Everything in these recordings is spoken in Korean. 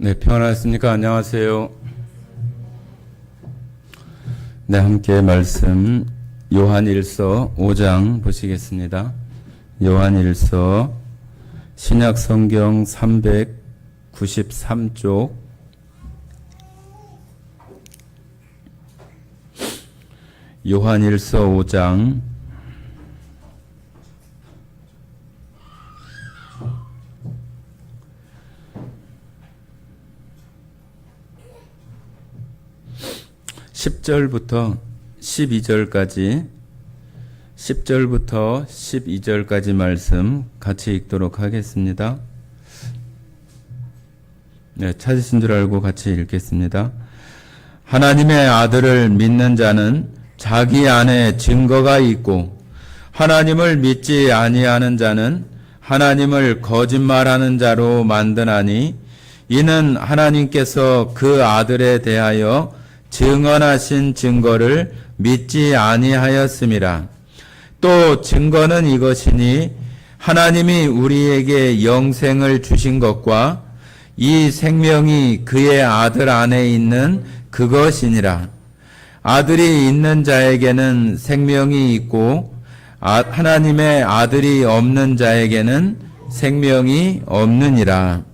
네, 평안하십니까? 안녕하세요. 네, 함께 말씀 요한일서 5장 보시겠습니다. 요한일서 신약 성경 393쪽 요한일서 5장 10절부터 12절까지 말씀 같이 읽도록 하겠습니다. 네, 찾으신 줄 알고 같이 읽겠습니다. 하나님의 아들을 믿는 자는 자기 안에 증거가 있고 하나님을 믿지 아니하는 자는 하나님을 거짓말하는 자로 만드나니 이는 하나님께서 그 아들에 대하여 증언하신 증거를 믿지 아니하였음이라. 또 증거는 이것이니 하나님이 우리에게 영생을 주신 것과 이 생명이 그의 아들 안에 있는 그것이니라. 아들이 있는 자에게는 생명이 있고 하나님의 아들이 없는 자에게는 생명이 없느니라.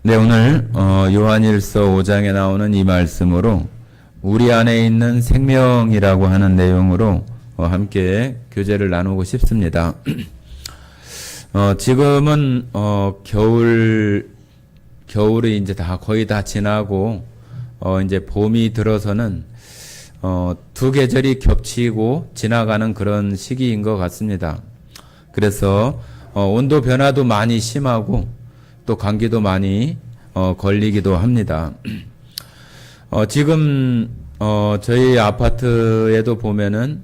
네, 오늘 요한일서 5장에 나오는 이 말씀으로 우리 안에 있는 생명이라고 하는 내용으로 함께 교제를 나누고 싶습니다. 지금은 겨울이 이제 거의 다 지나고 이제 봄이 들어서는 두 계절이 겹치고 지나가는 그런 시기인 것 같습니다. 그래서 온도 변화도 많이 심하고 또 감기도 많이 걸리기도 합니다. 지금 저희 아파트에도 보면은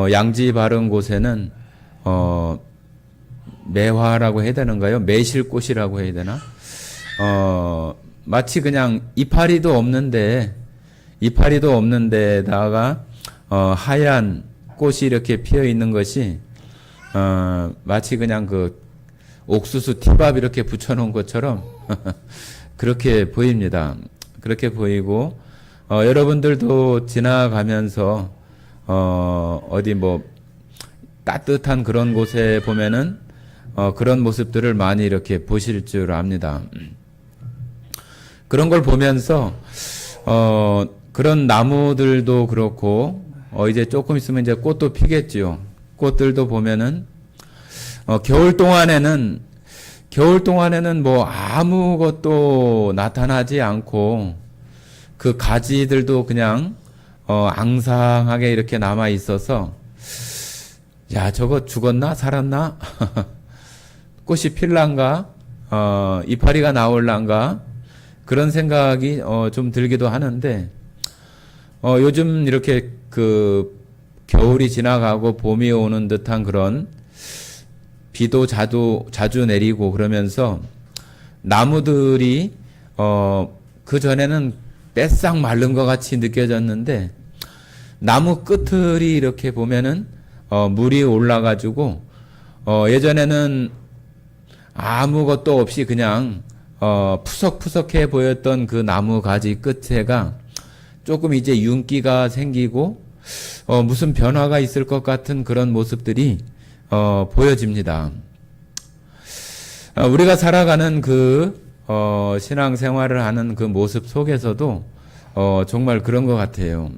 양지 바른 곳에는 매화라고 해야 되는가요? 매실꽃이라고 해야 되나? 마치 그냥 이파리도 없는데다가 하얀 꽃이 이렇게 피어 있는 것이 마치 그냥 그 옥수수 티밥 이렇게 붙여놓은 것처럼 그렇게 보입니다. 그렇게 보이고 여러분들도 지나가면서 어디 뭐 따뜻한 그런 곳에 보면은 그런 모습들을 많이 이렇게 보실 줄 압니다. 그런 걸 보면서 그런 나무들도 그렇고 이제 조금 있으면 이제 꽃도 피겠지요. 꽃들도 보면은 겨울 동안에는 뭐 아무것도 나타나지 않고 그 가지들도 그냥 앙상하게 이렇게 남아 있어서 야, 저거 죽었나 살았나 꽃이 필란가 이파리가 나올란가 그런 생각이 좀 들기도 하는데 요즘 이렇게 그 겨울이 지나가고 봄이 오는 듯한 그런 비도 자주 내리고 그러면서 나무들이 그 전에는 뺏싹 마른 것 같이 느껴졌는데 나무 끝들이 이렇게 보면은 물이 올라가지고 예전에는 아무것도 없이 그냥 푸석푸석해 보였던 그 나무 가지 끝에가 조금 이제 윤기가 생기고 무슨 변화가 있을 것 같은 그런 모습들이 보여집니다. 우리가 살아가는 그 신앙생활을 하는 그 모습 속에서도 정말 그런 것 같아요.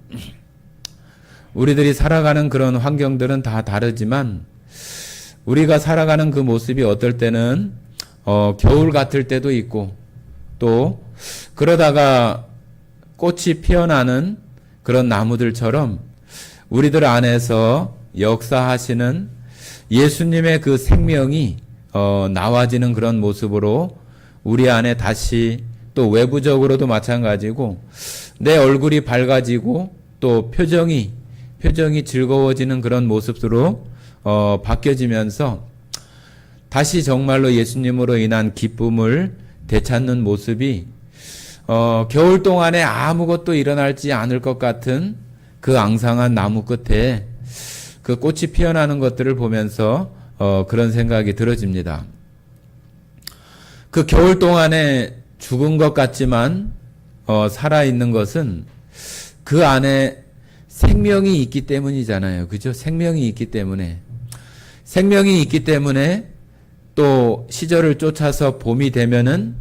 우리들이 살아가는 그런 환경들은 다 다르지만 우리가 살아가는 그 모습이 어떨 때는 겨울 같을 때도 있고 또 그러다가 꽃이 피어나는 그런 나무들처럼 우리들 안에서 역사하시는 예수님의 그 생명이 나와지는 그런 모습으로 우리 안에 다시 또 외부적으로도 마찬가지고 내 얼굴이 밝아지고 또 표정이 즐거워지는 그런 모습으로 바뀌어지면서 다시 정말로 예수님으로 인한 기쁨을 되찾는 모습이 겨울 동안에 아무것도 일어나지 않을 것 같은 그 앙상한 나무 끝에 그 꽃이 피어나는 것들을 보면서 그런 생각이 들어집니다. 그 겨울 동안에 죽은 것 같지만 살아있는 것은 그 안에 생명이 있기 때문이잖아요. 그죠? 생명이 있기 때문에. 생명이 있기 때문에 또 시절을 쫓아서 봄이 되면은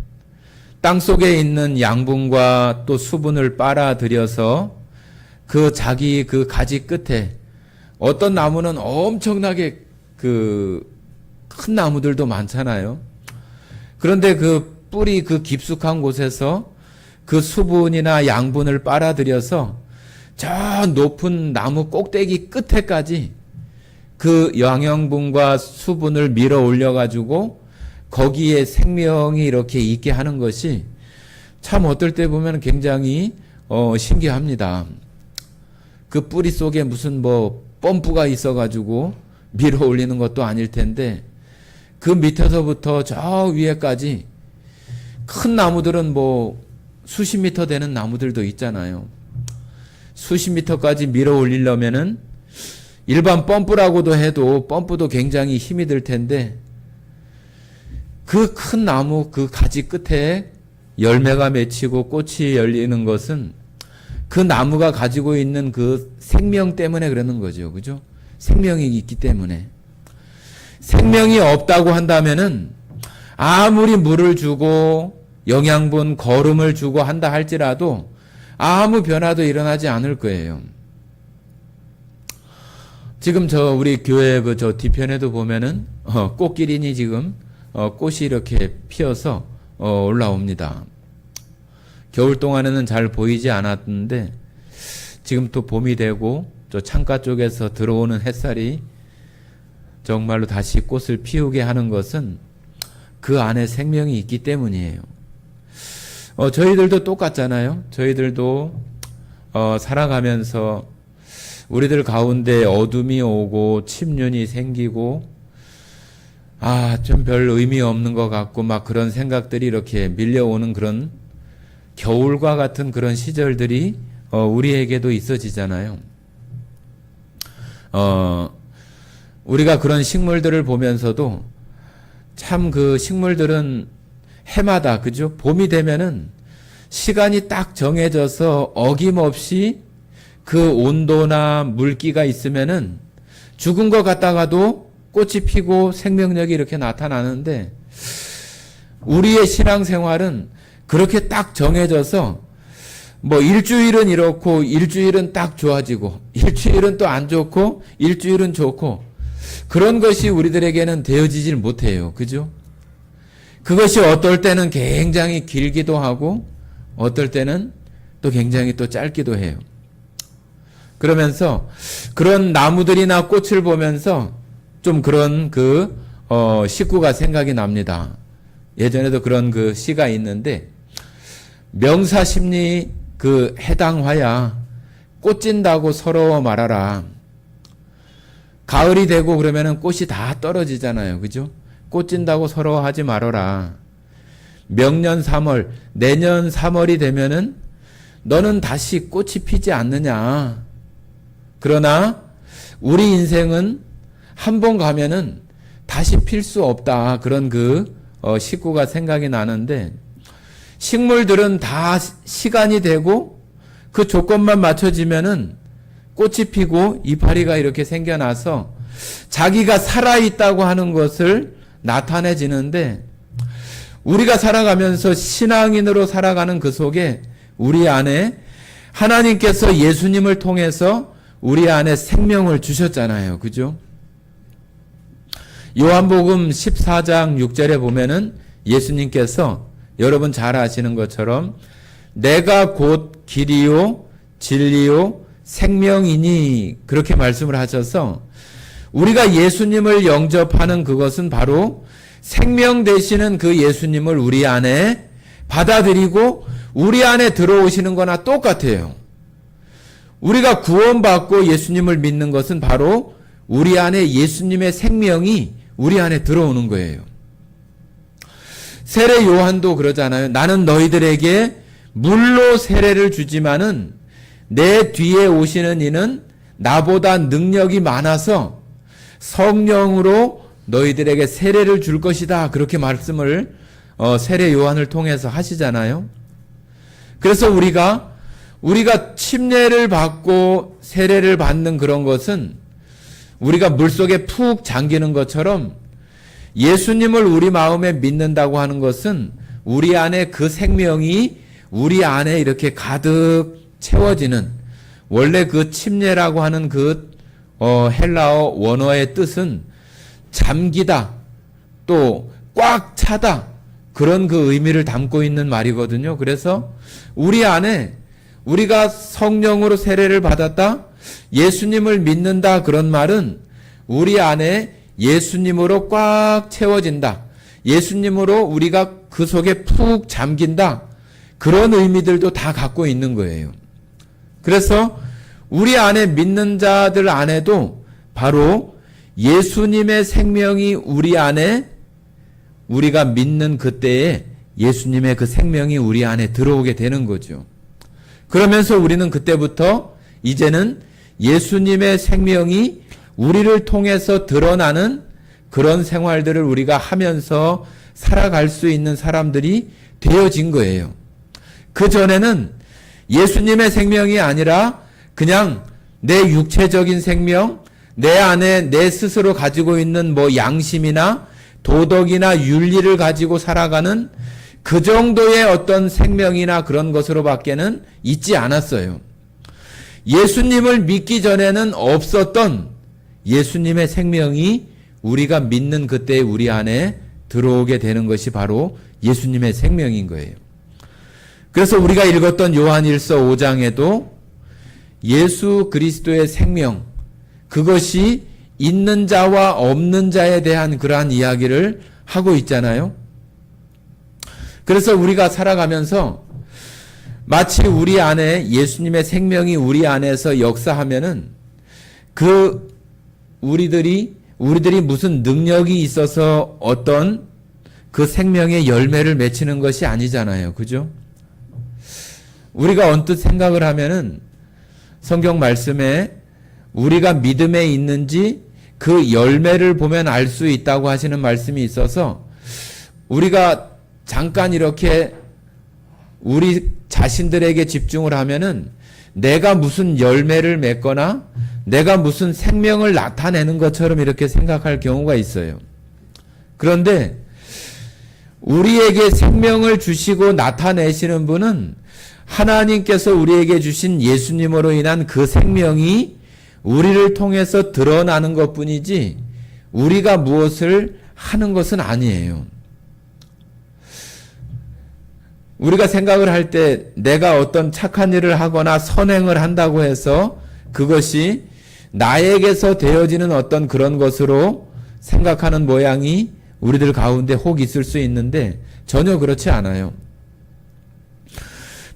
땅 속에 있는 양분과 또 수분을 빨아들여서 그 자기 그 가지 끝에 어떤 나무는 엄청나게 그 큰 나무들도 많잖아요. 그런데 그 뿌리 그 깊숙한 곳에서 그 수분이나 양분을 빨아들여서 저 높은 나무 꼭대기 끝에까지 그 영양분과 수분을 밀어 올려가지고 거기에 생명이 이렇게 있게 하는 것이 참 어떨 때 보면 굉장히 신기합니다. 그 뿌리 속에 무슨 뭐 펌프가 있어가지고 밀어 올리는 것도 아닐 텐데 그 밑에서부터 저 위에까지 큰 나무들은 뭐 수십 미터 되는 나무들도 있잖아요. 수십 미터까지 밀어 올리려면은 일반 펌프라고도 해도 펌프도 굉장히 힘이 들 텐데 그 큰 나무 그 가지 끝에 열매가 맺히고 꽃이 열리는 것은 그 나무가 가지고 있는 그 생명 때문에 그러는 거죠. 그죠? 생명이 있기 때문에. 생명이 없다고 한다면은 아무리 물을 주고 영양분, 거름을 주고 한다 할지라도 아무 변화도 일어나지 않을 거예요. 지금 우리 교회 저 뒤편에도 보면은 꽃기린이 지금 꽃이 이렇게 피어서 올라옵니다. 겨울 동안에는 잘 보이지 않았는데 지금 또 봄이 되고 저 창가 쪽에서 들어오는 햇살이 정말로 다시 꽃을 피우게 하는 것은 그 안에 생명이 있기 때문이에요. 저희들도 똑같잖아요. 저희들도 살아가면서 우리들 가운데 어둠이 오고 침륜이 생기고 좀 별 의미 없는 것 같고 막 그런 생각들이 이렇게 밀려오는 그런 겨울과 같은 그런 시절들이 우리에게도 있어지잖아요. 우리가 그런 식물들을 보면서도 참 그 식물들은 해마다 그죠? 봄이 되면은 시간이 딱 정해져서 어김없이 그 온도나 물기가 있으면은 죽은 것 같다가도 꽃이 피고 생명력이 이렇게 나타나는데 우리의 신앙생활은 그렇게 딱 정해져서 뭐 일주일은 이렇고 일주일은 딱 좋아지고 일주일은 또 안 좋고 일주일은 좋고 그런 것이 우리들에게는 되어지질 못해요. 그죠? 그것이 어떨 때는 굉장히 길기도 하고 어떨 때는 또 굉장히 또 짧기도 해요. 그러면서 그런 나무들이나 꽃을 보면서 좀 그런 시구가 생각이 납니다. 예전에도 그런 그 시가 있는데 명사심리 그 해당화야 꽃진다고 서러워 말아라. 가을이 되고 그러면은 꽃이 다 떨어지잖아요. 그죠? 꽃진다고 서러워하지 말아라. 명년 3월, 내년 3월이 되면은 너는 다시 꽃이 피지 않느냐. 그러나 우리 인생은 한 번 가면은 다시 필 수 없다. 그런 시구가 생각이 나는데 식물들은 다 시간이 되고 그 조건만 맞춰지면은 꽃이 피고 이파리가 이렇게 생겨나서 자기가 살아있다고 하는 것을 나타내지는데 우리가 살아가면서 신앙인으로 살아가는 그 속에 우리 안에 하나님께서 예수님을 통해서 우리 안에 생명을 주셨잖아요. 그죠? 요한복음 14장 6절에 보면은 예수님께서 여러분 잘 아시는 것처럼 내가 곧 길이요 진리요 생명이니 그렇게 말씀을 하셔서 우리가 예수님을 영접하는 그것은 바로 생명 되시는 그 예수님을 우리 안에 받아들이고 우리 안에 들어오시는 거나 똑같아요. 우리가 구원받고 예수님을 믿는 것은 바로 우리 안에 예수님의 생명이 우리 안에 들어오는 거예요. 세례 요한도 그러잖아요. 나는 너희들에게 물로 세례를 주지만은 내 뒤에 오시는 이는 나보다 능력이 많아서 성령으로 너희들에게 세례를 줄 것이다. 그렇게 말씀을 세례 요한을 통해서 하시잖아요. 그래서 우리가 침례를 받고 세례를 받는 그런 것은 우리가 물속에 푹 잠기는 것처럼 예수님을 우리 마음에 믿는다고 하는 것은 우리 안에 그 생명이 우리 안에 이렇게 가득 채워지는, 원래 그 침례라고 하는 그 헬라어 원어의 뜻은 잠기다, 또 꽉 차다, 그런 그 의미를 담고 있는 말이거든요. 그래서 우리 안에 우리가 성령으로 세례를 받았다, 예수님을 믿는다, 그런 말은 우리 안에 예수님으로 꽉 채워진다, 예수님으로 우리가 그 속에 푹 잠긴다, 그런 의미들도 다 갖고 있는 거예요. 그래서 우리 안에 믿는 자들 안에도 바로 예수님의 생명이 우리 안에, 우리가 믿는 그때에 예수님의 그 생명이 우리 안에 들어오게 되는 거죠. 그러면서 우리는 그때부터 이제는 예수님의 생명이 우리를 통해서 드러나는 그런 생활들을 우리가 하면서 살아갈 수 있는 사람들이 되어진 거예요. 그 전에는 예수님의 생명이 아니라 그냥 내 육체적인 생명, 내 안에 내 스스로 가지고 있는 양심이나 도덕이나 윤리를 가지고 살아가는 그 정도의 어떤 생명이나 그런 것으로밖에는 있지 않았어요. 예수님을 믿기 전에는 없었던 예수님의 생명이 우리가 믿는 그때 우리 안에 들어오게 되는 것이 바로 예수님의 생명인 거예요. 그래서 우리가 읽었던 요한일서 5장에도 예수 그리스도의 생명, 그것이 있는 자와 없는 자에 대한 그러한 이야기를 하고 있잖아요. 그래서 우리가 살아가면서 마치 우리 안에 예수님의 생명이 우리 안에서 역사하면은 우리들이 무슨 능력이 있어서 어떤 그 생명의 열매를 맺히는 것이 아니잖아요. 그죠? 우리가 언뜻 생각을 하면은 성경 말씀에 우리가 믿음에 있는지 그 열매를 보면 알 수 있다고 하시는 말씀이 있어서 우리가 잠깐 이렇게 우리 자신들에게 집중을 하면은 내가 무슨 열매를 맺거나 내가 무슨 생명을 나타내는 것처럼 이렇게 생각할 경우가 있어요. 그런데 우리에게 생명을 주시고 나타내시는 분은 하나님께서 우리에게 주신 예수님으로 인한 그 생명이 우리를 통해서 드러나는 것뿐이지 우리가 무엇을 하는 것은 아니에요. 우리가 생각을 할 때 내가 어떤 착한 일을 하거나 선행을 한다고 해서 그것이 나에게서 되어지는 어떤 그런 것으로 생각하는 모양이 우리들 가운데 혹 있을 수 있는데 전혀 그렇지 않아요.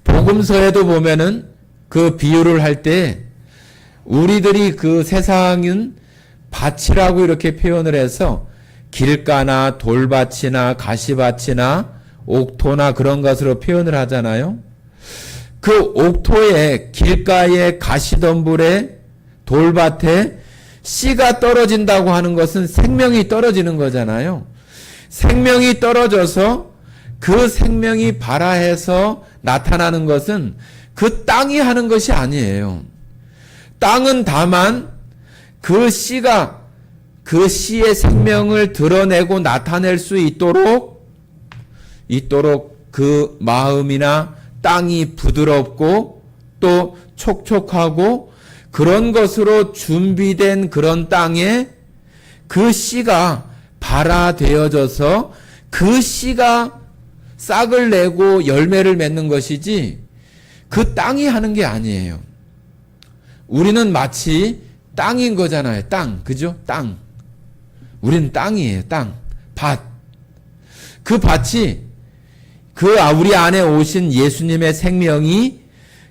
복음서에도 보면은 그 비유를 할 때 우리들이 그 세상은 밭이라고 이렇게 표현을 해서 길가나 돌밭이나 가시밭이나 옥토나 그런 것으로 표현을 하잖아요. 그 옥토에, 길가에, 가시덤불에, 돌밭에 씨가 떨어진다고 하는 것은 생명이 떨어지는 거잖아요. 생명이 떨어져서 그 생명이 발아해서 나타나는 것은 그 땅이 하는 것이 아니에요. 땅은 다만 그 씨가 그 씨의 생명을 드러내고 나타낼 수 있도록 그 마음이나 땅이 부드럽고 또 촉촉하고 그런 것으로 준비된 그런 땅에 그 씨가 발아되어져서 그 씨가 싹을 내고 열매를 맺는 것이지 그 땅이 하는 게 아니에요. 우리는 마치 땅인 거잖아요. 땅. 그죠? 땅. 우리는 땅이에요. 땅. 밭. 그 밭이 우리 안에 오신 예수님의 생명이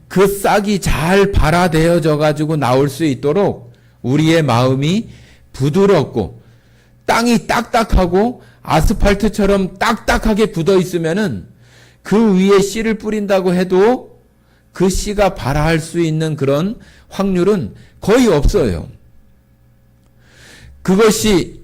그 싹이 잘 발아되어져 가지고 나올 수 있도록 우리의 마음이 부드럽고 땅이 딱딱하고 아스팔트처럼 딱딱하게 굳어 있으면은 그 위에 씨를 뿌린다고 해도 그 씨가 발아할 수 있는 그런 확률은 거의 없어요. 그것이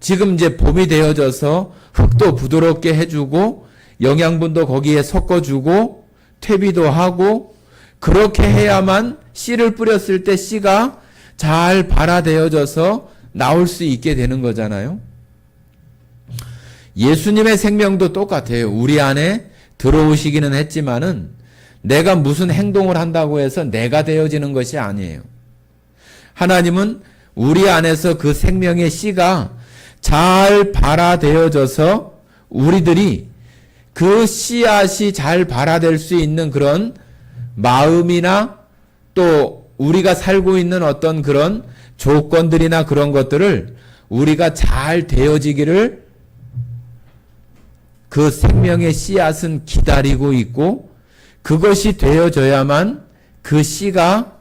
지금 이제 봄이 되어져서 흙도 부드럽게 해주고 영양분도 거기에 섞어주고 퇴비도 하고 그렇게 해야만 씨를 뿌렸을 때 씨가 잘 발화되어져서 나올 수 있게 되는 거잖아요. 예수님의 생명도 똑같아요. 우리 안에 들어오시기는 했지만은 내가 무슨 행동을 한다고 해서 내가 되어지는 것이 아니에요. 하나님은 우리 안에서 그 생명의 씨가 잘 발화되어져서 우리들이 그 씨앗이 잘 발화될 수 있는 그런 마음이나 또 우리가 살고 있는 어떤 그런 조건들이나 그런 것들을 우리가 잘 되어지기를 그 생명의 씨앗은 기다리고 있고 그것이 되어져야만 그 씨가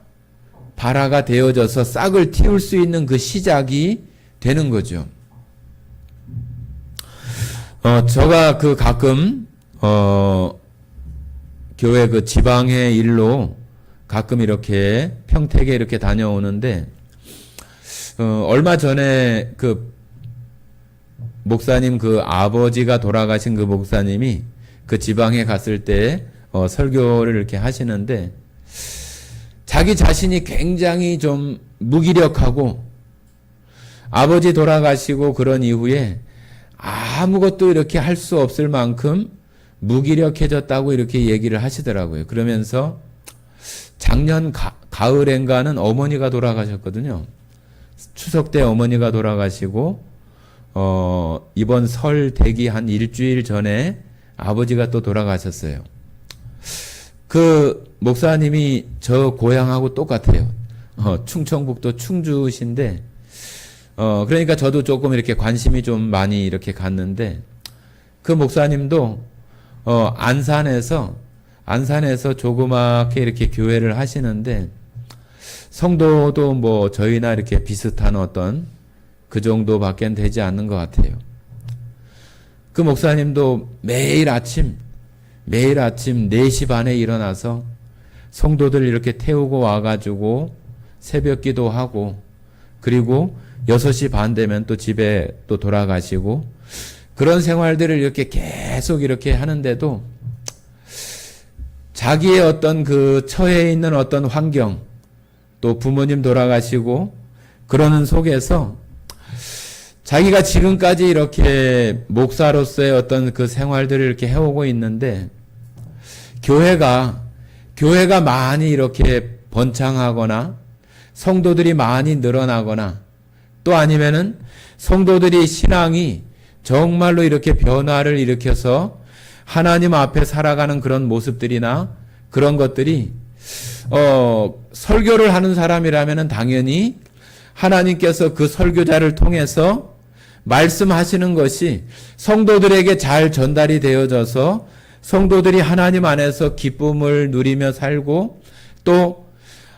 발화가 되어져서 싹을 틔울 수 있는 그 시작이 되는 거죠. 제가 그 가끔 교회 그 지방의 일로 가끔 이렇게 평택에 이렇게 다녀오는데 얼마 전에 그 목사님 그 아버지가 돌아가신 그 목사님이 그 지방에 갔을 때 설교를 이렇게 하시는데 자기 자신이 굉장히 좀 무기력하고 아버지 돌아가시고 그런 이후에 아무것도 이렇게 할 수 없을 만큼 무기력해졌다고 이렇게 얘기를 하시더라고요. 그러면서 작년 가을엔가는 어머니가 돌아가셨거든요. 추석 때 어머니가 돌아가시고 이번 설 되기 한 일주일 전에 아버지가 또 돌아가셨어요. 그 목사님이 저 고향하고 똑같아요. 충청북도 충주신데 그러니까 저도 조금 이렇게 관심이 좀 많이 이렇게 갔는데 그 목사님도 안산에서 조그맣게 이렇게 교회를 하시는데 성도도 뭐 저희나 이렇게 비슷한 어떤 그 정도밖에 되지 않는 것 같아요. 그 목사님도 매일 아침 4시 반에 일어나서 성도들 이렇게 태우고 와가지고 새벽 기도하고 그리고 6시 반 되면 또 집에 또 돌아가시고 그런 생활들을 이렇게 계속 이렇게 하는데도 자기의 어떤 그 처해 있는 어떤 환경 또 부모님 돌아가시고 그러는 속에서 자기가 지금까지 이렇게 목사로서의 어떤 그 생활들을 이렇게 해오고 있는데 교회가 많이 이렇게 번창하거나 성도들이 많이 늘어나거나 또 아니면은 성도들이 신앙이 정말로 이렇게 변화를 일으켜서 하나님 앞에 살아가는 그런 모습들이나 그런 것들이 설교를 하는 사람이라면은 당연히 하나님께서 그 설교자를 통해서 말씀하시는 것이 성도들에게 잘 전달이 되어져서 성도들이 하나님 안에서 기쁨을 누리며 살고 또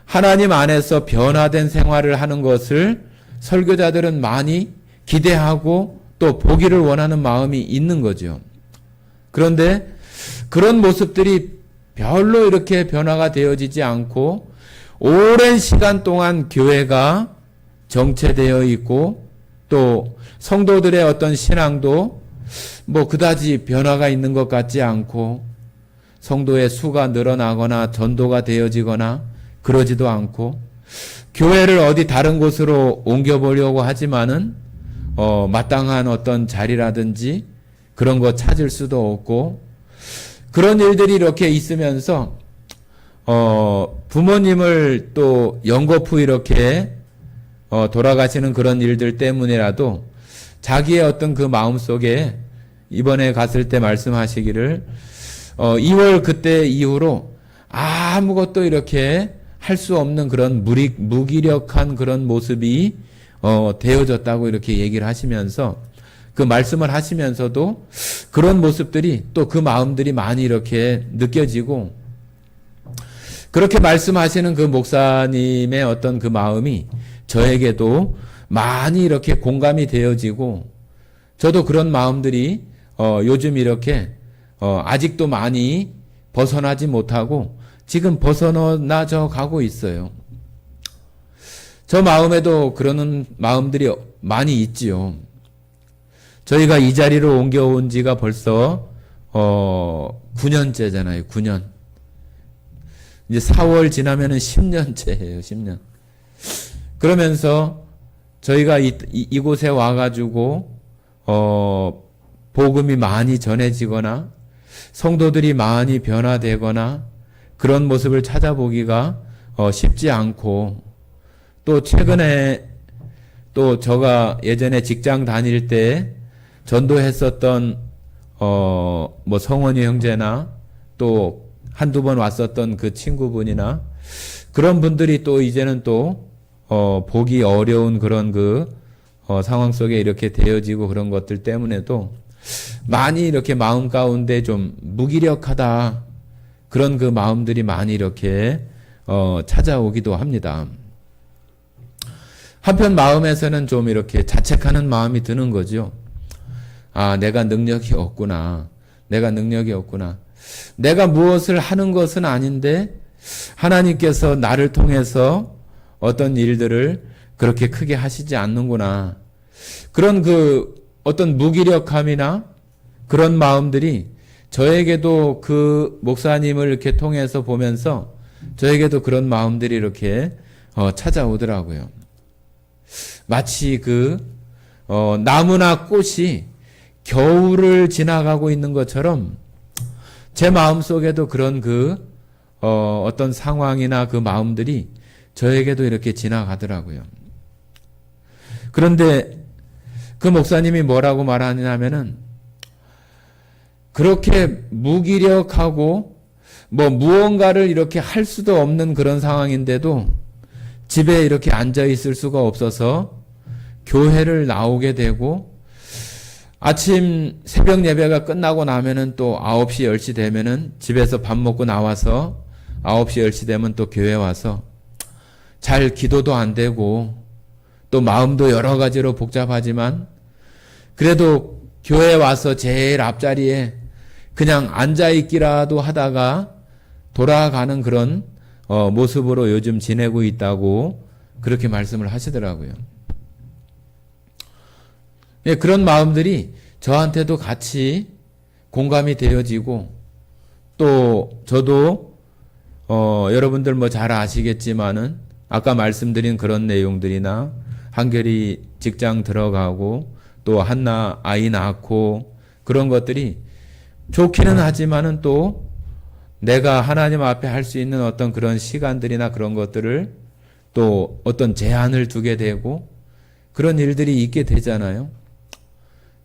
하나님 안에서 변화된 생활을 하는 것을 설교자들은 많이 기대하고 또 보기를 원하는 마음이 있는 거죠. 그런데 그런 모습들이 별로 이렇게 변화가 되어지지 않고 오랜 시간 동안 교회가 정체되어 있고 또 성도들의 어떤 신앙도 뭐 그다지 변화가 있는 것 같지 않고 성도의 수가 늘어나거나 전도가 되어지거나 그러지도 않고 교회를 어디 다른 곳으로 옮겨보려고 하지만은 마땅한 어떤 자리라든지 그런 거 찾을 수도 없고 그런 일들이 이렇게 있으면서 부모님을 또 연거푸 이렇게 돌아가시는 그런 일들 때문이라도 자기의 어떤 그 마음속에 이번에 갔을 때 말씀하시기를 2월 그때 이후로 아무것도 이렇게 할 수 없는 그런 무기력한 그런 모습이 되어졌다고 이렇게 얘기를 하시면서 그 말씀을 하시면서도 그런 모습들이 또 그 마음들이 많이 이렇게 느껴지고 그렇게 말씀하시는 그 목사님의 어떤 그 마음이 저에게도 많이 이렇게 공감이 되어지고 저도 그런 마음들이 요즘 이렇게 아직도 많이 벗어나지 못하고 지금 벗어나져 가고 있어요. 저 마음에도 그러는 마음들이 많이 있지요. 저희가 이 자리로 옮겨온 지가 벌써 9년째잖아요. 9년. 이제 4월 지나면은 10년째예요. 10년. 그러면서 저희가 이곳에 와가지고 복음이 많이 전해지거나 성도들이 많이 변화되거나 그런 모습을 찾아보기가 쉽지 않고, 또 최근에 또 제가 예전에 직장 다닐 때 전도했었던 뭐 성원이 형제나 또 한두 번 왔었던 그 친구분이나 그런 분들이 또 이제는 또 보기 어려운 그런 그 상황 속에 이렇게 되어지고 그런 것들 때문에도 많이 이렇게 마음 가운데 좀 무기력하다, 그런 그 마음들이 많이 이렇게 찾아오기도 합니다. 한편 마음에서는 좀 이렇게 자책하는 마음이 드는 거죠. 아, 내가 능력이 없구나. 내가 능력이 없구나. 내가 무엇을 하는 것은 아닌데 하나님께서 나를 통해서 어떤 일들을 그렇게 크게 하시지 않는구나. 그런 그 어떤 무기력함이나 그런 마음들이 저에게도 그 목사님을 이렇게 통해서 보면서 저에게도 그런 마음들이 이렇게 찾아오더라고요. 마치 그 나무나 꽃이 겨울을 지나가고 있는 것처럼 제 마음속에도 그런 그 어떤 상황이나 그 마음들이 저에게도 이렇게 지나가더라고요. 그런데 그 목사님이 뭐라고 말하냐면은, 그렇게 무기력하고 뭐 무언가를 이렇게 할 수도 없는 그런 상황인데도 집에 이렇게 앉아 있을 수가 없어서 교회를 나오게 되고, 아침 새벽 예배가 끝나고 나면은 또 9시 10시 되면은 집에서 밥 먹고 나와서 9시 10시 되면 또 교회 와서 잘 기도도 안 되고 또 마음도 여러 가지로 복잡하지만 그래도 교회 와서 제일 앞자리에 그냥 앉아있기라도 하다가 돌아가는 그런 모습으로 요즘 지내고 있다고 그렇게 말씀을 하시더라고요. 예, 그런 마음들이 저한테도 같이 공감이 되어지고, 또 저도 여러분들 뭐 잘 아시겠지만은 아까 말씀드린 그런 내용들이나 한결이 직장 들어가고 또 한나 아이 낳고 그런 것들이 좋기는 하지만은 또 내가 하나님 앞에 할 수 있는 어떤 그런 시간들이나 그런 것들을 또 어떤 제한을 두게 되고 그런 일들이 있게 되잖아요.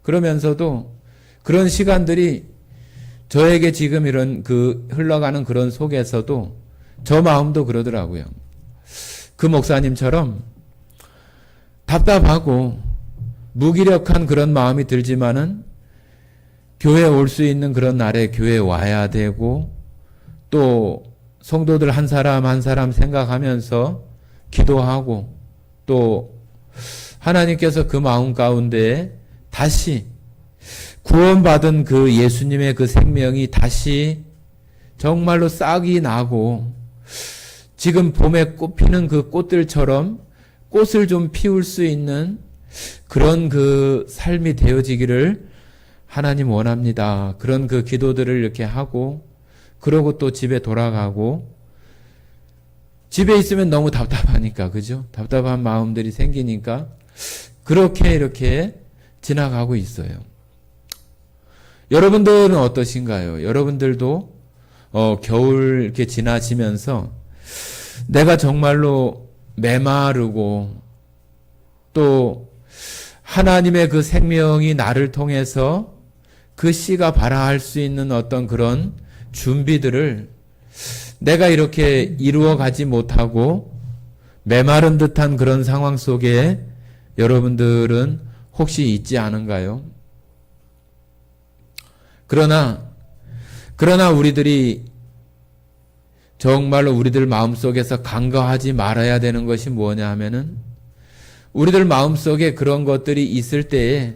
그러면서도 그런 시간들이 저에게 지금 이런 그 흘러가는 그런 속에서도 저 마음도 그러더라고요. 그 목사님처럼 답답하고 무기력한 그런 마음이 들지만은 교회에 올 수 있는 그런 날에 교회에 와야 되고, 또 성도들 한 사람 한 사람 생각하면서 기도하고, 또 하나님께서 그 마음 가운데 다시 구원받은 그 예수님의 그 생명이 다시 정말로 싹이 나고 지금 봄에 꽃피는 그 꽃들처럼 꽃을 좀 피울 수 있는 그런 그 삶이 되어지기를 하나님 원합니다. 그런 그 기도들을 이렇게 하고, 그러고 또 집에 돌아가고, 집에 있으면 너무 답답하니까, 그죠? 답답한 마음들이 생기니까 그렇게 이렇게 지나가고 있어요. 여러분들은 어떠신가요? 여러분들도 겨울 이렇게 지나치면서 내가 정말로 메마르고 또 하나님의 그 생명이 나를 통해서 그 씨가 발화할 수 있는 어떤 그런 준비들을 내가 이렇게 이루어 가지 못하고 메마른 듯한 그런 상황 속에 여러분들은 혹시 있지 않은가요? 그러나 우리들이 정말로 우리들 마음속에서 간과하지 말아야 되는 것이 뭐냐 하면은, 우리들 마음속에 그런 것들이 있을 때에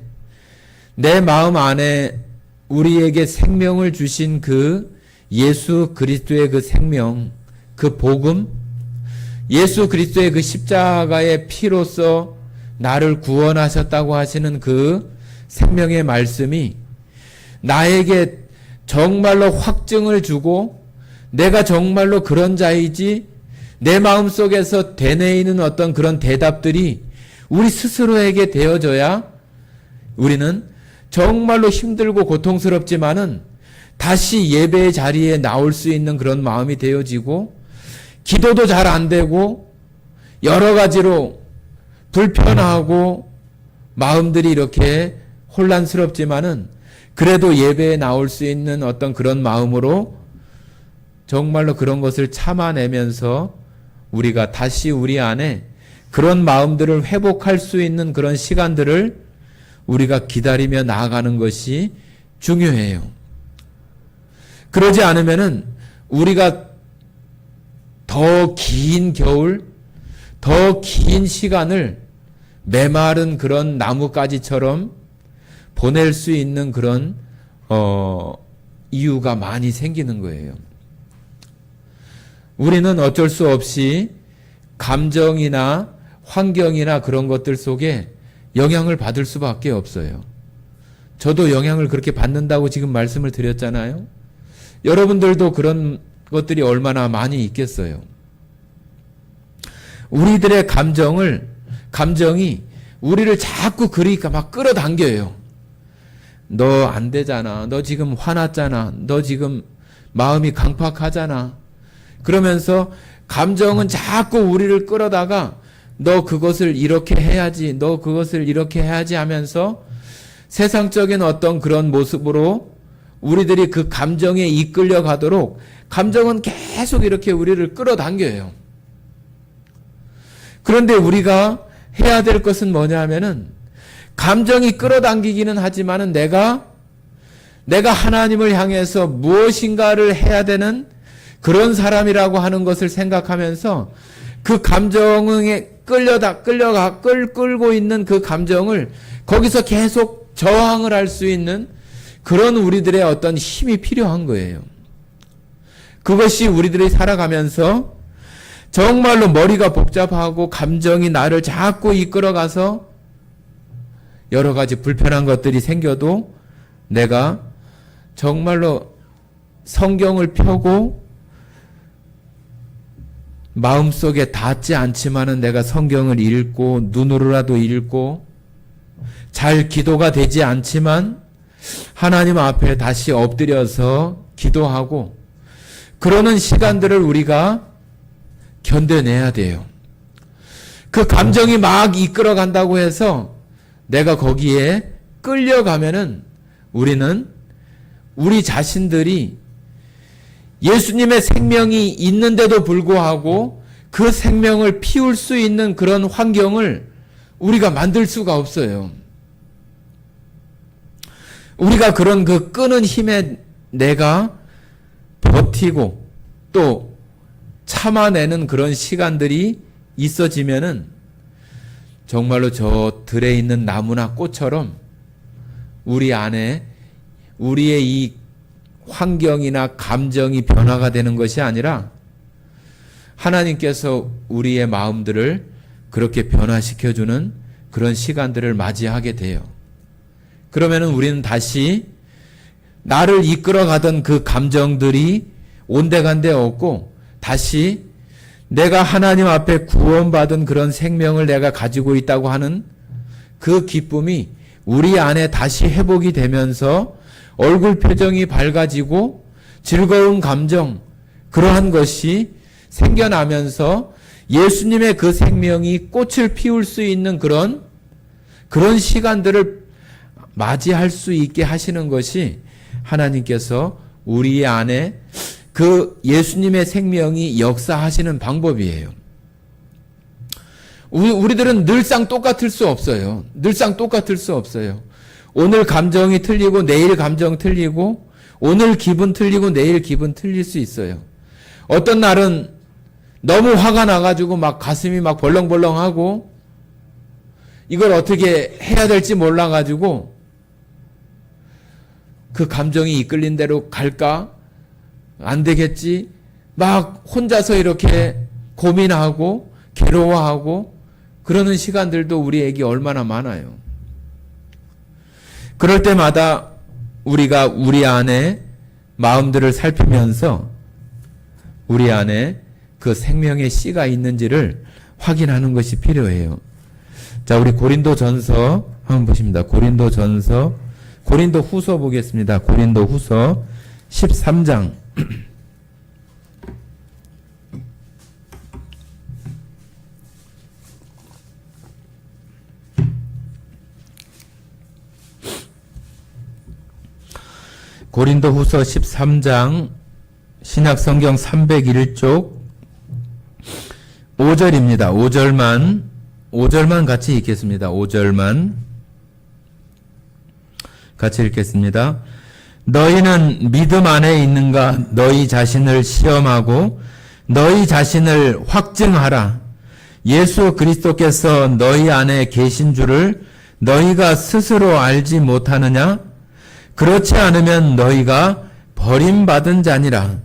내 마음 안에 우리에게 생명을 주신 그 예수 그리스도의 그 생명, 그 복음, 예수 그리스도의 그 십자가의 피로써 나를 구원하셨다고 하시는 그 생명의 말씀이 나에게 정말로 확증을 주고 내가 정말로 그런 자이지 내 마음속에서 되뇌이는 어떤 그런 대답들이 우리 스스로에게 되어져야 우리는 정말로 힘들고 고통스럽지만은 다시 예배의 자리에 나올 수 있는 그런 마음이 되어지고 기도도 잘 안 되고 여러 가지로 불편하고 마음들이 이렇게 혼란스럽지만은 그래도 예배에 나올 수 있는 어떤 그런 마음으로 정말로 그런 것을 참아내면서 우리가 다시 우리 안에 그런 마음들을 회복할 수 있는 그런 시간들을 우리가 기다리며 나아가는 것이 중요해요. 그러지 않으면은 우리가 더 긴 겨울, 더 긴 시간을 메마른 그런 나뭇가지처럼 보낼 수 있는 그런 이유가 많이 생기는 거예요. 우리는 어쩔 수 없이 감정이나 환경이나 그런 것들 속에 영향을 받을 수밖에 없어요. 저도 영향을 그렇게 받는다고 지금 말씀을 드렸잖아요. 여러분들도 그런 것들이 얼마나 많이 있겠어요. 우리들의 감정이 우리를 자꾸 그러니까 막 끌어당겨요. 너 안 되잖아. 너 지금 화났잖아. 너 지금 마음이 강팍하잖아. 그러면서 감정은 자꾸 우리를 끌어다가 너 그것을 이렇게 해야지. 너 그것을 이렇게 해야지 하면서 세상적인 어떤 그런 모습으로 우리들이 그 감정에 이끌려 가도록 감정은 계속 이렇게 우리를 끌어당겨요. 그런데 우리가 해야 될 것은 뭐냐 하면은 감정이 끌어당기기는 하지만은 내가 하나님을 향해서 무엇인가를 해야 되는 그런 사람이라고 하는 것을 생각하면서 그 감정에 끌고 있는 그 감정을 거기서 계속 저항을 할 수 있는 그런 우리들의 어떤 힘이 필요한 거예요. 그것이 우리들이 살아가면서 정말로 머리가 복잡하고 감정이 나를 자꾸 이끌어가서 여러 가지 불편한 것들이 생겨도 내가 정말로 성경을 펴고 마음속에 닿지 않지만은 내가 성경을 읽고 눈으로라도 읽고 잘 기도가 되지 않지만 하나님 앞에 다시 엎드려서 기도하고 그러는 시간들을 우리가 견뎌내야 돼요. 그 감정이 막 이끌어간다고 해서 내가 거기에 끌려가면은 우리는 우리 자신들이 예수님의 생명이 있는데도 불구하고 그 생명을 피울 수 있는 그런 환경을 우리가 만들 수가 없어요. 우리가 그런 그 끄는 힘에 내가 버티고 또 참아내는 그런 시간들이 있어지면은 정말로 저 들에 있는 나무나 꽃처럼 우리 안에 우리의 이 환경이나 감정이 변화가 되는 것이 아니라 하나님께서 우리의 마음들을 그렇게 변화시켜주는 그런 시간들을 맞이하게 돼요. 그러면은 우리는 다시 나를 이끌어가던 그 감정들이 온데간데 없고 다시 내가 하나님 앞에 구원받은 그런 생명을 내가 가지고 있다고 하는 그 기쁨이 우리 안에 다시 회복이 되면서 얼굴 표정이 밝아지고 즐거운 감정, 그러한 것이 생겨나면서 예수님의 그 생명이 꽃을 피울 수 있는 그런 시간들을 맞이할 수 있게 하시는 것이 하나님께서 우리 안에 그 예수님의 생명이 역사하시는 방법이에요. 우리들은 늘상 똑같을 수 없어요. 늘상 똑같을 수 없어요. 오늘 감정이 틀리고 내일 감정 틀리고 오늘 기분 틀리고 내일 기분 틀릴 수 있어요. 어떤 날은 너무 화가 나가지고 막 가슴이 막 벌렁벌렁하고 이걸 어떻게 해야 될지 몰라가지고 그 감정이 이끌린 대로 갈까? 안 되겠지? 막 혼자서 이렇게 고민하고 괴로워하고 그러는 시간들도 우리에게 얼마나 많아요. 그럴 때마다 우리가 우리 안에 마음들을 살피면서 우리 안에 그 생명의 씨가 있는지를 확인하는 것이 필요해요. 자, 우리 고린도전서 한번 보십니다. 고린도 후서 보겠습니다. 고린도 후서 13장. 고린도 후서 13장 신약성경 301쪽 5절입니다. 5절만 같이 읽겠습니다. 5절만 같이 읽겠습니다. 너희는 믿음 안에 있는가? 너희 자신을 시험하고 너희 자신을 확증하라. 예수 그리스도께서 너희 안에 계신 줄을 너희가 스스로 알지 못하느냐? 그렇지 않으면 너희가 버림받은 자니라.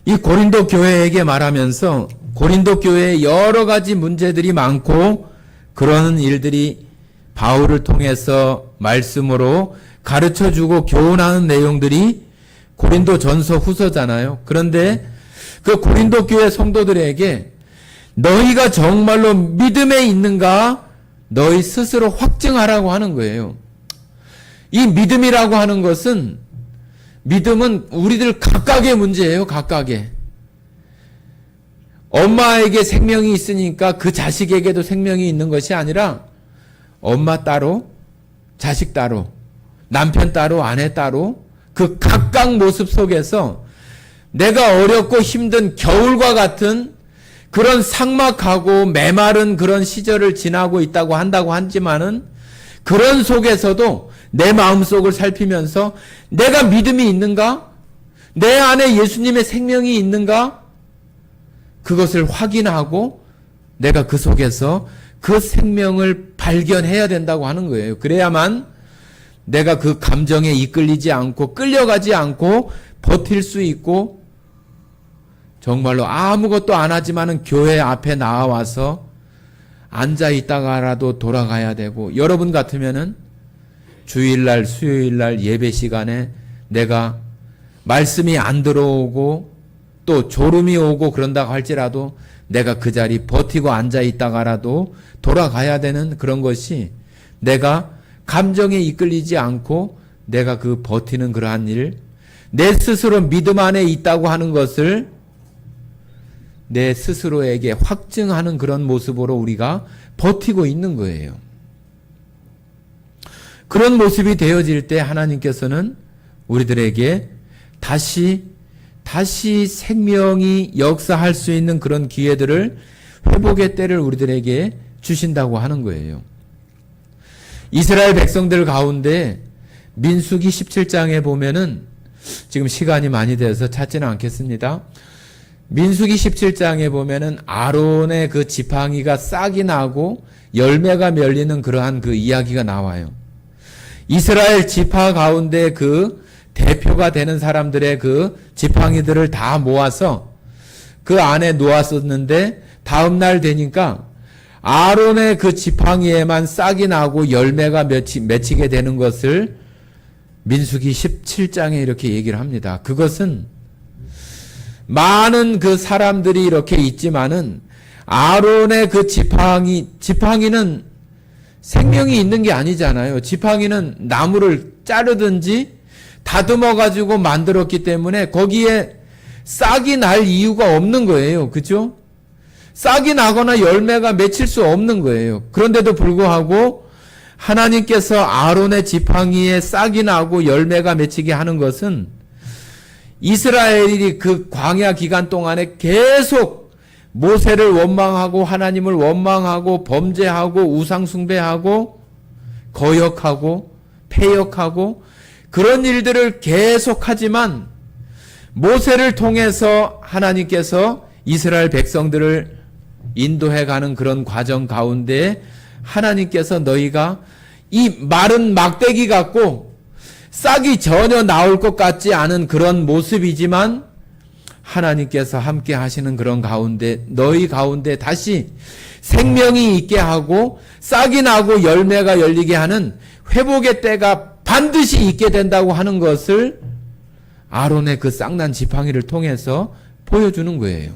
이 고린도 교회에게 말하면서 고린도 교회에 여러 가지 문제들이 많고 그러는 일들이 바울을 통해서 말씀으로 가르쳐주고 교훈하는 내용들이 고린도 전서 후서잖아요. 그런데 그 고린도 교회 성도들에게 너희가 정말로 믿음에 있는가? 너희 스스로 확증하라고 하는 거예요. 이 믿음이라고 하는 것은 믿음은 우리들 각각의 문제예요. 각각의. 엄마에게 생명이 있으니까 그 자식에게도 생명이 있는 것이 아니라 엄마 따로, 자식 따로, 남편 따로, 아내 따로 그 각각 모습 속에서 내가 어렵고 힘든 겨울과 같은 그런 삭막하고 메마른 그런 시절을 지나고 있다고 한다고 하지만은 그런 속에서도 내 마음속을 살피면서 내가 믿음이 있는가? 내 안에 예수님의 생명이 있는가? 그것을 확인하고 내가 그 속에서 그 생명을 발견해야 된다고 하는 거예요. 그래야만 내가 그 감정에 이끌리지 않고 끌려가지 않고 버틸 수 있고 정말로 아무것도 안 하지만은 교회 앞에 나와서 앉아 있다가라도 돌아가야 되고 여러분 같으면은 주일날 수요일날 예배 시간에 내가 말씀이 안 들어오고 또 졸음이 오고 그런다고 할지라도 내가 그 자리 버티고 앉아 있다가라도 돌아가야 되는 그런 것이 내가 감정에 이끌리지 않고 내가 그 버티는 그러한 일, 내 스스로 믿음 안에 있다고 하는 것을 내 스스로에게 확증하는 그런 모습으로 우리가 버티고 있는 거예요. 그런 모습이 되어질 때 하나님께서는 우리들에게 다시 생명이 역사할 수 있는 그런 기회들을 회복의 때를 우리들에게 주신다고 하는 거예요. 이스라엘 백성들 가운데 민수기 17장에 보면은 지금 시간이 많이 돼서 찾지는 않겠습니다. 민수기 17장에 보면은 아론의 그 지팡이가 싹이 나고 열매가 멸리는 그러한 그 이야기가 나와요. 이스라엘 지파 가운데 그 대표가 되는 사람들의 그 지팡이들을 다 모아서 그 안에 놓았었는데 다음날 되니까 아론의 그 지팡이에만 싹이 나고 열매가 맺히게 되는 것을 민수기 17장에 이렇게 얘기를 합니다. 그것은 많은 그 사람들이 이렇게 있지만은 아론의 그 지팡이는 생명이 있는 게 아니잖아요. 지팡이는 나무를 자르든지 다듬어 가지고 만들었기 때문에 거기에 싹이 날 이유가 없는 거예요. 그죠? 싹이 나거나 열매가 맺힐 수 없는 거예요. 그런데도 불구하고 하나님께서 아론의 지팡이에 싹이 나고 열매가 맺히게 하는 것은 이스라엘이 그 광야 기간 동안에 계속 모세를 원망하고 하나님을 원망하고 범죄하고 우상숭배하고 거역하고 패역하고 그런 일들을 계속하지만 모세를 통해서 하나님께서 이스라엘 백성들을 인도해가는 그런 과정 가운데 하나님께서 너희가 이 마른 막대기 같고 싹이 전혀 나올 것 같지 않은 그런 모습이지만 하나님께서 함께 하시는 그런 가운데 너희 가운데 다시 생명이 있게 하고 싹이 나고 열매가 열리게 하는 회복의 때가 반드시 있게 된다고 하는 것을 아론의 그 쌍난 지팡이를 통해서 보여주는 거예요.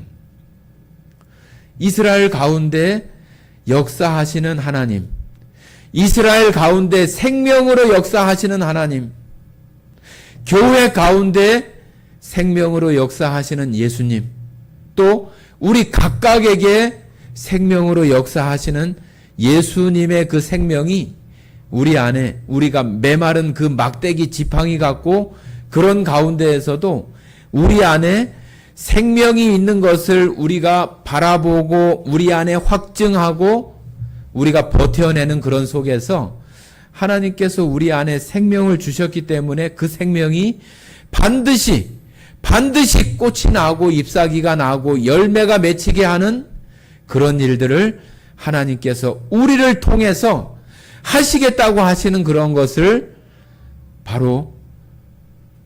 이스라엘 가운데 역사하시는 하나님, 이스라엘 가운데 생명으로 역사하시는 하나님, 교회 가운데 생명으로 역사하시는 예수님, 또 우리 각각에게 생명으로 역사하시는 예수님의 그 생명이 우리 안에, 우리가 메마른 그 막대기 지팡이 같고 그런 가운데에서도 우리 안에 생명이 있는 것을 우리가 바라보고 우리 안에 확증하고 우리가 버텨내는 그런 속에서 하나님께서 우리 안에 생명을 주셨기 때문에 그 생명이 반드시 꽃이 나고 잎사귀가 나고 열매가 맺히게 하는 그런 일들을 하나님께서 우리를 통해서 하시겠다고 하시는 그런 것을 바로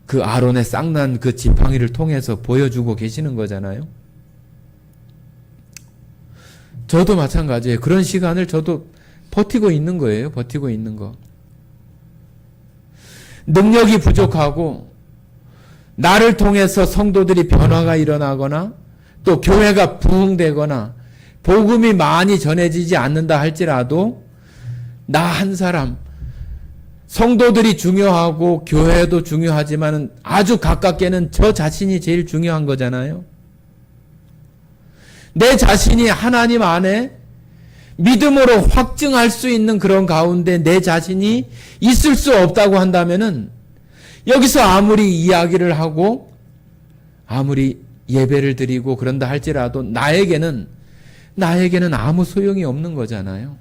그 아론의 쌍난 그 지팡이를 통해서 보여주고 계시는 거잖아요. 저도 마찬가지예요. 그런 시간을 저도 버티고 있는 거예요. 버티고 있는 거. 능력이 부족하고 나를 통해서 성도들이 변화가 일어나거나 또 교회가 부흥되거나 복음이 많이 전해지지 않는다 할지라도 나 한 사람, 성도들이 중요하고 교회도 중요하지만 아주 가깝게는 저 자신이 제일 중요한 거잖아요. 내 자신이 하나님 안에 믿음으로 확증할 수 있는 그런 가운데 내 자신이 있을 수 없다고 한다면은 여기서 아무리 이야기를 하고 아무리 예배를 드리고 그런다 할지라도 나에게는 아무 소용이 없는 거잖아요.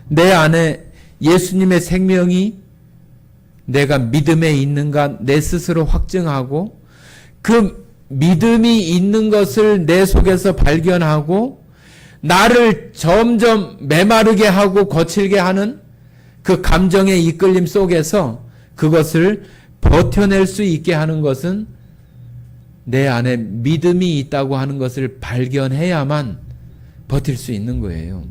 내 안에 예수님의 생명이 내가 믿음에 있는가 내 스스로 확증하고 그 믿음이 있는 것을 내 속에서 발견하고 나를 점점 메마르게 하고 거칠게 하는 그 감정의 이끌림 속에서 그것을 버텨낼 수 있게 하는 것은 내 안에 믿음이 있다고 하는 것을 발견해야만 버틸 수 있는 거예요.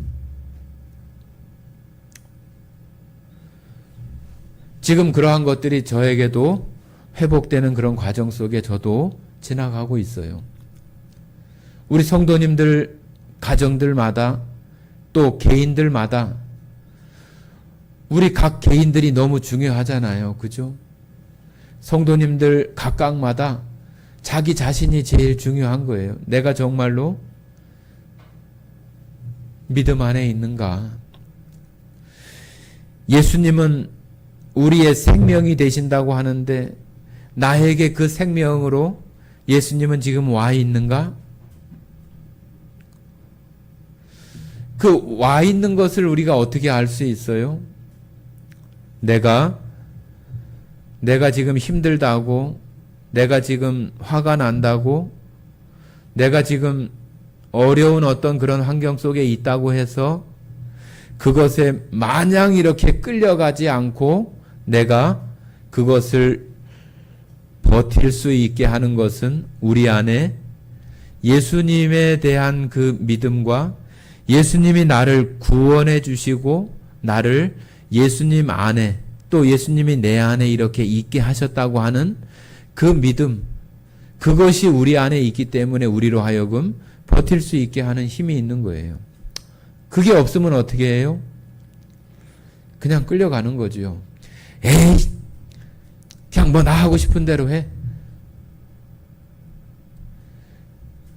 지금 그러한 것들이 저에게도 회복되는 그런 과정 속에 저도 지나가고 있어요. 우리 성도님들 가정들마다 또 개인들마다 우리 각 개인들이 너무 중요하잖아요. 그죠? 성도님들 각각마다 자기 자신이 제일 중요한 거예요. 내가 정말로 믿음 안에 있는가? 예수님은 우리의 생명이 되신다고 하는데 나에게 그 생명으로 예수님은 지금 와 있는가? 그 와 있는 것을 우리가 어떻게 알 수 있어요? 내가 지금 힘들다고, 내가 지금 화가 난다고, 내가 지금 어려운 어떤 그런 환경 속에 있다고 해서 그것에 마냥 이렇게 끌려가지 않고 내가 그것을 버틸 수 있게 하는 것은 우리 안에 예수님에 대한 그 믿음과 예수님이 나를 구원해 주시고 나를 예수님 안에 또 예수님이 내 안에 이렇게 있게 하셨다고 하는 그 믿음, 그것이 우리 안에 있기 때문에 우리로 하여금 버틸 수 있게 하는 힘이 있는 거예요. 그게 없으면 어떻게 해요? 그냥 끌려가는 거죠. 에이, 그냥 뭐 나 하고 싶은 대로 해.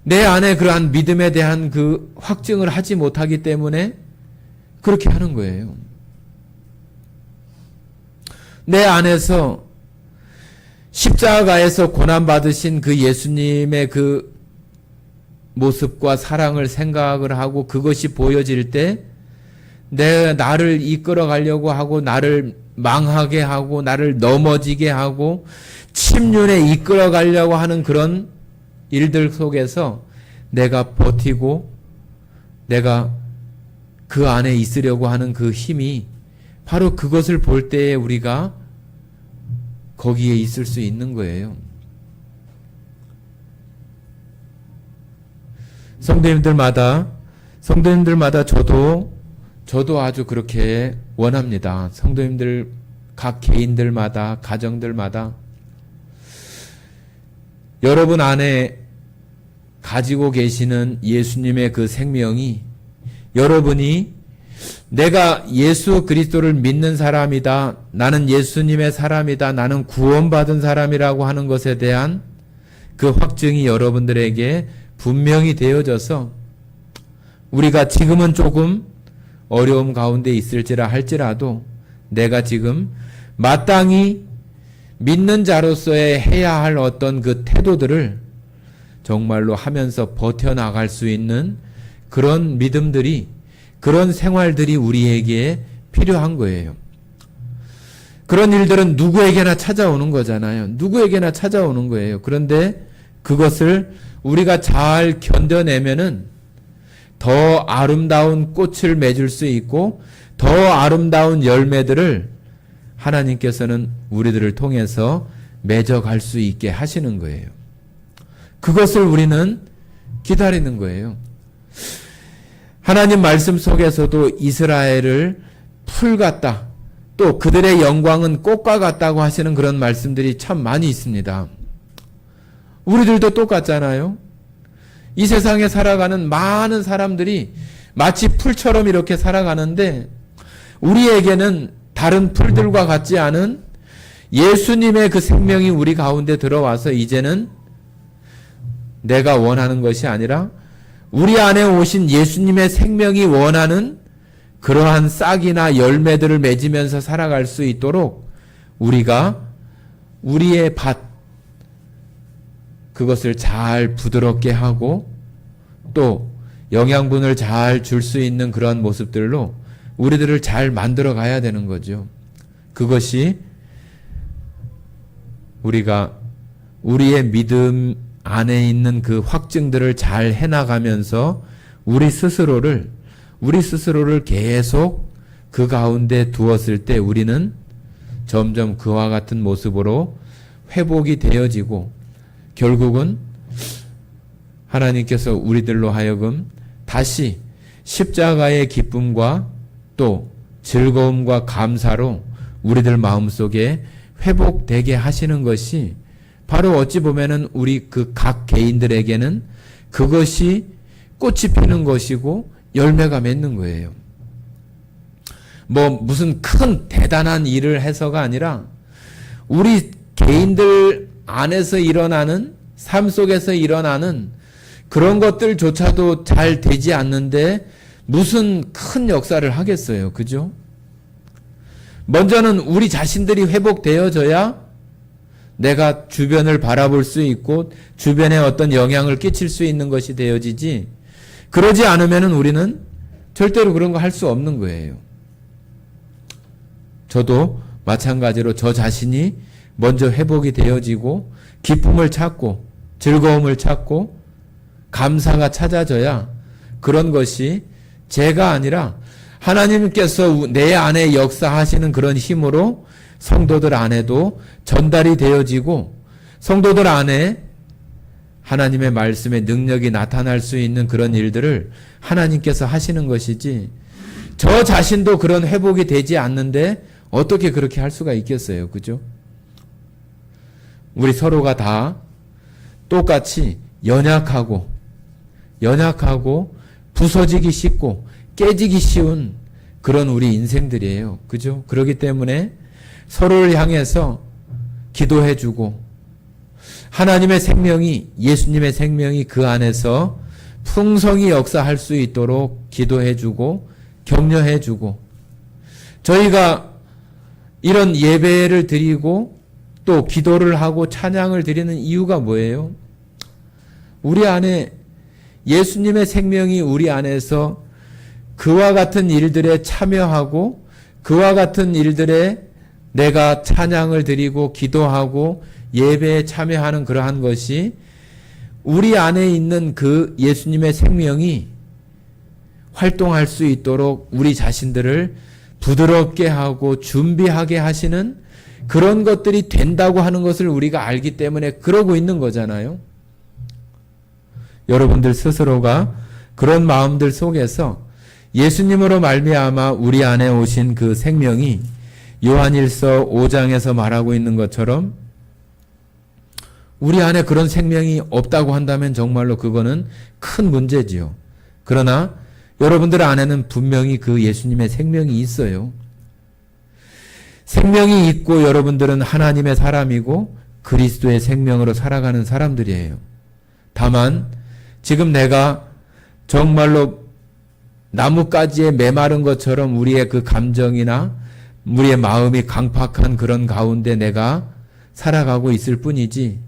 내 안에 그러한 믿음에 대한 그 확증을 하지 못하기 때문에 그렇게 하는 거예요. 내 안에서 십자가에서 고난받으신 그 예수님의 그 모습과 사랑을 생각을 하고 그것이 보여질 때 나를 이끌어 가려고 하고 나를 망하게 하고 나를 넘어지게 하고 침륜에 이끌어 가려고 하는 그런 일들 속에서 내가 버티고 내가 그 안에 있으려고 하는 그 힘이 바로 그것을 볼 때에 우리가 거기에 있을 수 있는 거예요. 성도님들마다 저도 저도 아주 그렇게 원합니다. 성도님들 각 개인들마다, 가정들마다 여러분 안에 가지고 계시는 예수님의 그 생명이, 여러분이 내가 예수 그리스도를 믿는 사람이다, 나는 예수님의 사람이다, 나는 구원받은 사람이라고 하는 것에 대한 그 확증이 여러분들에게 분명히 되어져서 우리가 지금은 조금 어려움 가운데 있을지라 할지라도 내가 지금 마땅히 믿는 자로서의 해야 할 어떤 그 태도들을 정말로 하면서 버텨나갈 수 있는 그런 믿음들이, 그런 생활들이 우리에게 필요한 거예요. 그런 일들은 누구에게나 찾아오는 거잖아요. 누구에게나 찾아오는 거예요. 그런데 그것을 우리가 잘 견뎌내면은 더 아름다운 꽃을 맺을 수 있고 더 아름다운 열매들을 하나님께서는 우리들을 통해서 맺어갈 수 있게 하시는 거예요. 그것을 우리는 기다리는 거예요. 하나님 말씀 속에서도 이스라엘을 풀 같다, 또 그들의 영광은 꽃과 같다고 하시는 그런 말씀들이 참 많이 있습니다. 우리들도 똑같잖아요. 이 세상에 살아가는 많은 사람들이 마치 풀처럼 이렇게 살아가는데 우리에게는 다른 풀들과 같지 않은 예수님의 그 생명이 우리 가운데 들어와서 이제는 내가 원하는 것이 아니라 우리 안에 오신 예수님의 생명이 원하는 그러한 싹이나 열매들을 맺으면서 살아갈 수 있도록 우리가 우리의 밭, 그것을 잘 부드럽게 하고 또 영양분을 잘 줄 수 있는 그런 모습들로 우리들을 잘 만들어 가야 되는 거죠. 그것이 우리가 우리의 믿음 안에 있는 그 확증들을 잘 해나가면서 우리 스스로를 계속 그 가운데 두었을 때 우리는 점점 그와 같은 모습으로 회복이 되어지고 결국은 하나님께서 우리들로 하여금 다시 십자가의 기쁨과 또 즐거움과 감사로 우리들 마음속에 회복되게 하시는 것이 바로 어찌 보면은 우리 그 각 개인들에게는 그것이 꽃이 피는 것이고 열매가 맺는 거예요. 뭐 무슨 큰 대단한 일을 해서가 아니라 우리 개인들 안에서 일어나는, 삶 속에서 일어나는 그런 것들조차도 잘 되지 않는데 무슨 큰 역사를 하겠어요. 그죠? 먼저는 우리 자신들이 회복되어져야 내가 주변을 바라볼 수 있고 주변에 어떤 영향을 끼칠 수 있는 것이 되어지지, 그러지 않으면 우리는 절대로 그런 거 할 수 없는 거예요. 저도 마찬가지로 저 자신이 먼저 회복이 되어지고 기쁨을 찾고 즐거움을 찾고 감사가 찾아져야 그런 것이 제가 아니라 하나님께서 내 안에 역사하시는 그런 힘으로 성도들 안에도 전달이 되어지고 성도들 안에 하나님의 말씀의 능력이 나타날 수 있는 그런 일들을 하나님께서 하시는 것이지, 저 자신도 그런 회복이 되지 않는데 어떻게 그렇게 할 수가 있겠어요. 그죠? 우리 서로가 다 똑같이 연약하고 부서지기 쉽고 깨지기 쉬운 그런 우리 인생들이에요. 그죠? 그렇기 때문에 서로를 향해서 기도해주고 하나님의 생명이, 예수님의 생명이 그 안에서 풍성히 역사할 수 있도록 기도해주고 격려해주고, 저희가 이런 예배를 드리고 또 기도를 하고 찬양을 드리는 이유가 뭐예요? 우리 안에 예수님의 생명이 우리 안에서 그와 같은 일들에 참여하고 그와 같은 일들에 내가 찬양을 드리고 기도하고 예배에 참여하는 그러한 것이 우리 안에 있는 그 예수님의 생명이 활동할 수 있도록 우리 자신들을 부드럽게 하고 준비하게 하시는 그런 것들이 된다고 하는 것을 우리가 알기 때문에 그러고 있는 거잖아요. 여러분들 스스로가 그런 마음들 속에서 예수님으로 말미암아 우리 안에 오신 그 생명이 요한일서 5장에서 말하고 있는 것처럼 우리 안에 그런 생명이 없다고 한다면 정말로 그거는 큰 문제지요. 그러나 여러분들 안에는 분명히 그 예수님의 생명이 있어요. 생명이 있고 여러분들은 하나님의 사람이고 그리스도의 생명으로 살아가는 사람들이에요. 다만 지금 내가 정말로 나뭇가지에 메마른 것처럼 우리의 그 감정이나 우리의 마음이 강팍한 그런 가운데 내가 살아가고 있을 뿐이지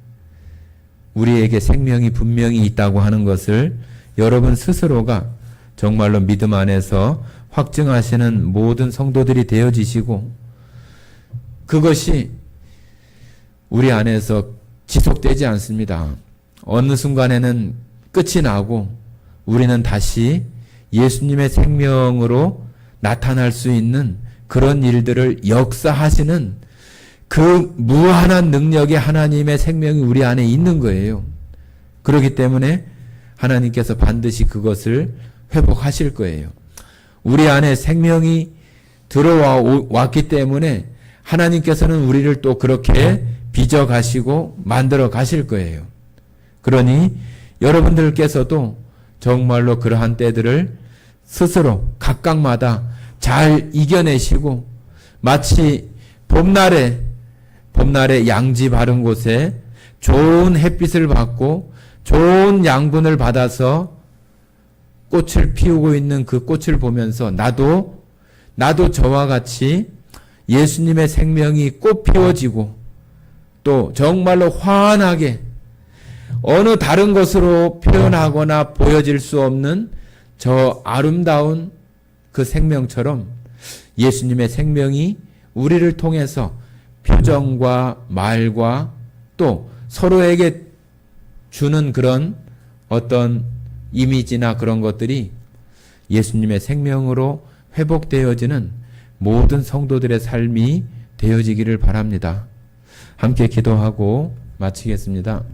우리에게 생명이 분명히 있다고 하는 것을 여러분 스스로가 정말로 믿음 안에서 확증하시는 모든 성도들이 되어지시고 그것이 우리 안에서 지속되지 않습니다. 어느 순간에는 끝이 나고 우리는 다시 예수님의 생명으로 나타날 수 있는 그런 일들을 역사하시는 그 무한한 능력의 하나님의 생명이 우리 안에 있는 거예요. 그렇기 때문에 하나님께서 반드시 그것을 회복하실 거예요. 우리 안에 생명이 들어왔기 때문에 하나님께서는 우리를 또 그렇게 빚어 가시고 만들어 가실 거예요. 그러니 여러분들께서도 정말로 그러한 때들을 스스로 각각마다 잘 이겨내시고 마치 봄날에 양지 바른 곳에 좋은 햇빛을 받고 좋은 양분을 받아서 꽃을 피우고 있는 그 꽃을 보면서 나도 저와 같이 예수님의 생명이 꽃 피워지고 또 정말로 환하게 어느 다른 것으로 표현하거나 보여질 수 없는 저 아름다운 그 생명처럼 예수님의 생명이 우리를 통해서 표정과 말과 또 서로에게 주는 그런 어떤 이미지나 그런 것들이 예수님의 생명으로 회복되어지는 모든 성도들의 삶이 되어지기를 바랍니다. 함께 기도하고 마치겠습니다.